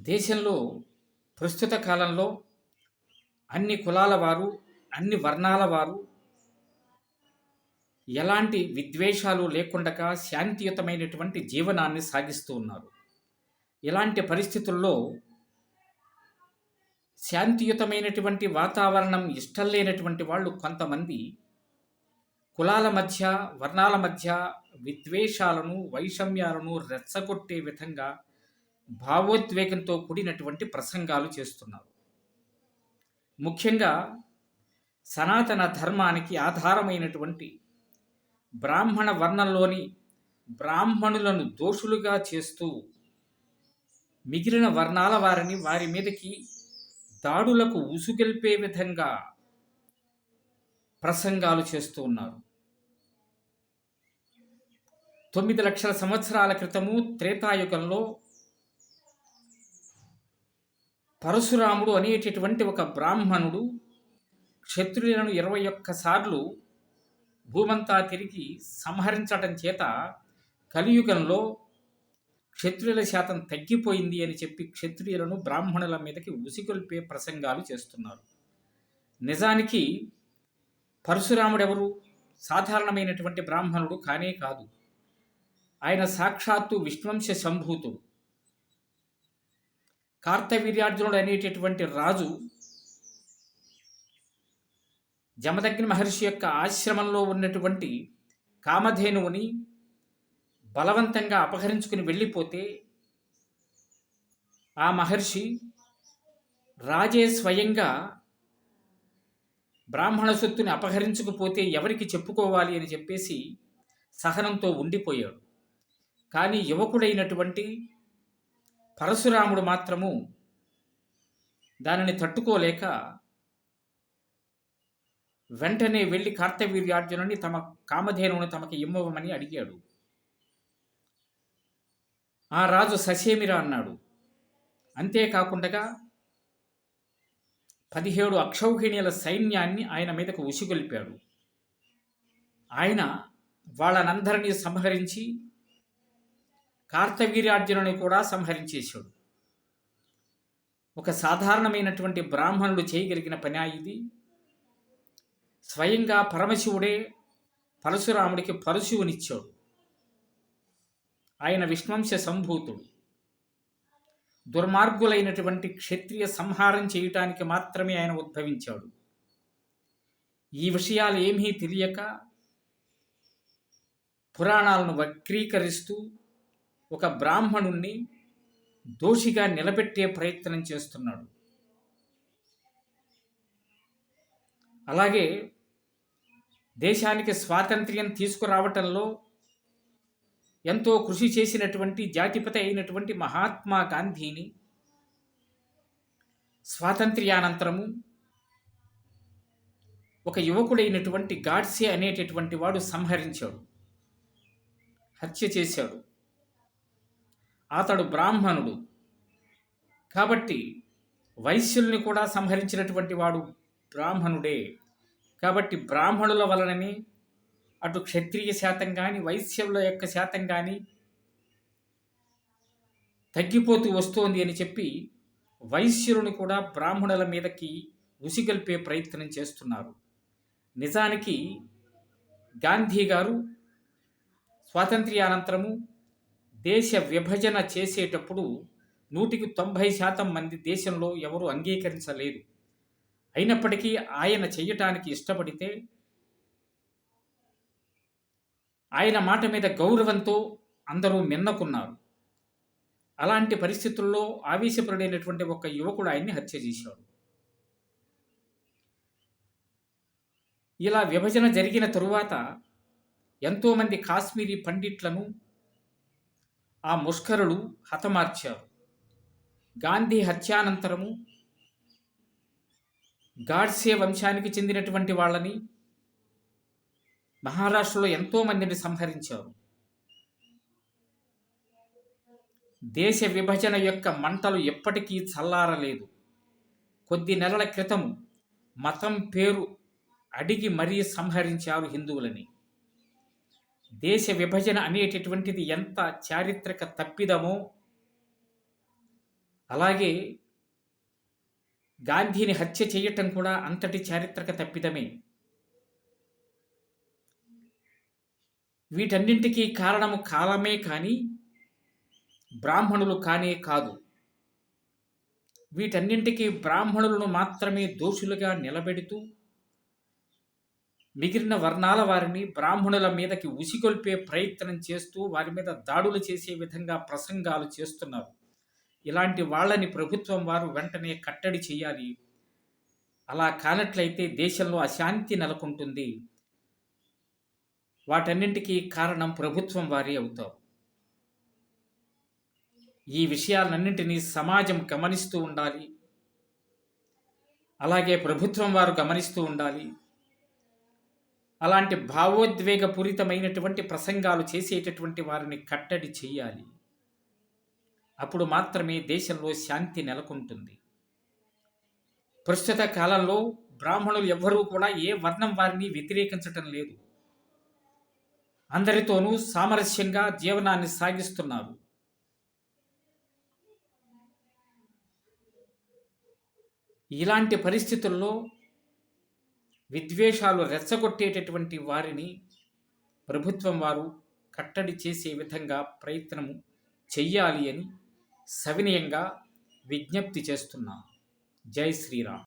దేశంలో ప్రస్తుత కాలంలో అన్ని కులాల వారు, అన్ని వర్ణాల వారు ఎలాంటి విద్వేషాలు లేకుండగా శాంతియుతమైనటువంటి జీవనాన్ని సాగిస్తూ ఉన్నారు. ఇలాంటి పరిస్థితుల్లో శాంతియుతమైనటువంటి వాతావరణం ఇష్టం లేనటువంటి వాళ్ళు కొంతమంది కులాల మధ్య, వర్ణాల మధ్య విద్వేషాలను, వైషమ్యాలను రెచ్చగొట్టే విధంగా భావోద్వేగంతో కూడినటువంటి ప్రసంగాలు చేస్తున్నారు. ముఖ్యంగా సనాతన ధర్మానికి ఆధారమైనటువంటి బ్రాహ్మణ వర్ణంలోని బ్రాహ్మణులను దోషులుగా చేస్తూ మిగిలిన వర్ణాల వారిని వారి మీదకి దాడులకు ఉసుగొల్పే విధంగా ప్రసంగాలు చేస్తూ ఉన్నారు. 9 లక్షల సంవత్సరాల క్రితము త్రేతాయుగంలో పరశురాముడు అనేటటువంటి ఒక బ్రాహ్మణుడు క్షత్రియులను 21 సార్లు భూమంతా తిరిగి సంహరించటం చేత కలియుగంలో క్షత్రియుల శాతం తగ్గిపోయింది అని చెప్పి క్షత్రియులను బ్రాహ్మణుల మీదకి ఉసిగొల్పే ప్రసంగాలు చేస్తున్నారు. నిజానికి పరశురాముడెవరు? సాధారణమైనటువంటి బ్రాహ్మణుడు కానే కాదు. ఆయన సాక్షాత్తు విష్ణువంశ సంభూతుడు. కార్తవీర్యార్జునుడు అనేటటువంటి రాజు జమదగ్ని మహర్షి యొక్క ఆశ్రమంలో ఉన్నటువంటి కామధేనువుని బలవంతంగా అపహరించుకుని వెళ్ళిపోతే ఆ మహర్షి రాజే స్వయంగా బ్రాహ్మణ సొత్తుని అపహరించకపోతే ఎవరికి చెప్పుకోవాలి అని చెప్పేసి సహనంతో ఉండిపోయాడు. కానీ యువకుడైనటువంటి పరశురాముడు మాత్రము దానిని తట్టుకోలేక వెంటనే వెళ్ళి కార్తవీర్యార్జునుని తమ కామధేనువుని తమకి ఇమ్మవమని అడిగాడు. ఆ రాజు ససేమిరా అన్నాడు. అంతేకాకుండా 17 అక్షౌహిణీల సైన్యాన్ని ఆయన మీదకు ఉసిగొల్పాడు. ఆయన వాళ్ళనందరినీ సంహరించి కార్తవీర్యార్జునుని కూడా సంహరించేశాడు. ఒక సాధారణమైనటువంటి బ్రాహ్మణుడు చేయగలిగిన పని ఇది. స్వయంగా పరమశివుడే పరశురాముడికి పరశువునిచ్చాడు. ఆయన విష్ణువంశ సంభూతుడు. దుర్మార్గులైనటువంటి క్షత్రియ సంహారం చేయటానికి మాత్రమే ఆయన ఉద్భవించాడు. ఈ విషయాలు ఏమీ తెలియక పురాణాలను వక్రీకరిస్తూ ఒక బ్రాహ్మణుణ్ణి దోషిగా నిలబెట్టే ప్రయత్నం చేస్తున్నాడు. అలాగే దేశానికి స్వాతంత్ర్యం తీసుకురావటంలో ఎంతో కృషి చేసినటువంటి జాతిపతి అయినటువంటి మహాత్మా గాంధీని స్వాతంత్ర్యానంతరము ఒక యువకుడైనటువంటి గాడ్సే అనేటటువంటి వాడు సంహరించాడు, హత్య చేశాడు. అతడు బ్రాహ్మణుడు కాబట్టి వైశ్యుల్ని కూడా సంహరించినటువంటి వాడు బ్రాహ్మణుడే. కాబట్టి బ్రాహ్మణుల వలననే అటు క్షత్రియ శాతం కానీ వైశ్యుల యొక్క శాతం కానీ తగ్గిపోతూ వస్తోంది అని చెప్పి వైశ్యులను కూడా బ్రాహ్మణుల మీదకి ఉసిగొల్పే ప్రయత్నం చేస్తున్నారు. నిజానికి గాంధీ గారు స్వాతంత్ర్యానంతరము దేశ విభజన చేసేటప్పుడు 190% మంది దేశంలో ఎవరు అంగీకరించలేదు. అయినప్పటికీ ఆయన చెయ్యటానికి ఇష్టపడితే ఆయన మాట మీద గౌరవంతో అందరూ మిన్నకున్నారు. అలాంటి పరిస్థితుల్లో ఆవేశపరుడైనటువంటి ఒక యువకుడు ఆయన్ని హత్య చేశాడు. ఇలా విభజన జరిగిన తరువాత ఎంతోమంది కాశ్మీరీ పండిట్లను ఆ ముష్కరులు హతమార్చారు. గాంధీ హత్యానంతరము గాడ్సే వంశానికి చెందినటువంటి వాళ్ళని మహారాష్ట్రలో ఎంతోమందిని సంహరించారు. దేశ విభజన యొక్క మంటలు ఎప్పటికీ చల్లారలేదు. కొద్ది నెలల క్రితం మతం పేరు అడిగి మరీ సంహరించారు హిందువులని. దేశ విభజన అనేటటువంటిది ఎంత చారిత్రక తప్పిదమో అలాగే గాంధీని హత్య చేయటం కూడా అంతటి చారిత్రక తప్పిదమే. వీటన్నింటికీ కారణము కాలమే కానీ బ్రాహ్మణులు కానే కాదు. వీటన్నింటికీ బ్రాహ్మణులను మాత్రమే దోషులుగా నిలబెడుతూ మిగిలిన వర్ణాల వారిని బ్రాహ్మణుల మీదకి ఉసిగొల్పే ప్రయత్నం చేస్తూ వారి మీద దాడులు చేసే విధంగా ప్రసంగాలు చేస్తున్నారు. ఇలాంటి వాళ్ళని ప్రభుత్వం వారు వెంటనే కట్టడి చేయాలి. అలా కానట్లయితే దేశంలో అశాంతి నెలకొంటుంది. వాటన్నింటికీ కారణం ప్రభుత్వం వారే అవుతారు. ఈ విషయాలన్నింటినీ సమాజం గమనిస్తూ ఉండాలి. అలాగే ప్రభుత్వం వారు గమనిస్తూ ఉండాలి. అలాంటి భావోద్వేగపూరితమైనటువంటి ప్రసంగాలు చేసేటటువంటి వారిని కట్టడి చేయాలి. అప్పుడు మాత్రమే దేశంలో శాంతి నెలకొంటుంది. ప్రస్తుత కాలంలో బ్రాహ్మణులు ఎవ్వరూ కూడా ఏ వర్ణం వారిని వ్యతిరేకించటం లేదు. అందరితోనూ సామరస్యంగా జీవనాన్ని సాగిస్తున్నారు. ఇలాంటి పరిస్థితుల్లో విద్వేషాలు రెచ్చగొట్టేటటువంటి వారిని ప్రభుత్వం వారు కట్టడి చేసే విధంగా ప్రయత్నము చెయ్యాలి అని సవినయంగా విజ్ఞప్తి చేస్తున్నాం. జై శ్రీరామ్.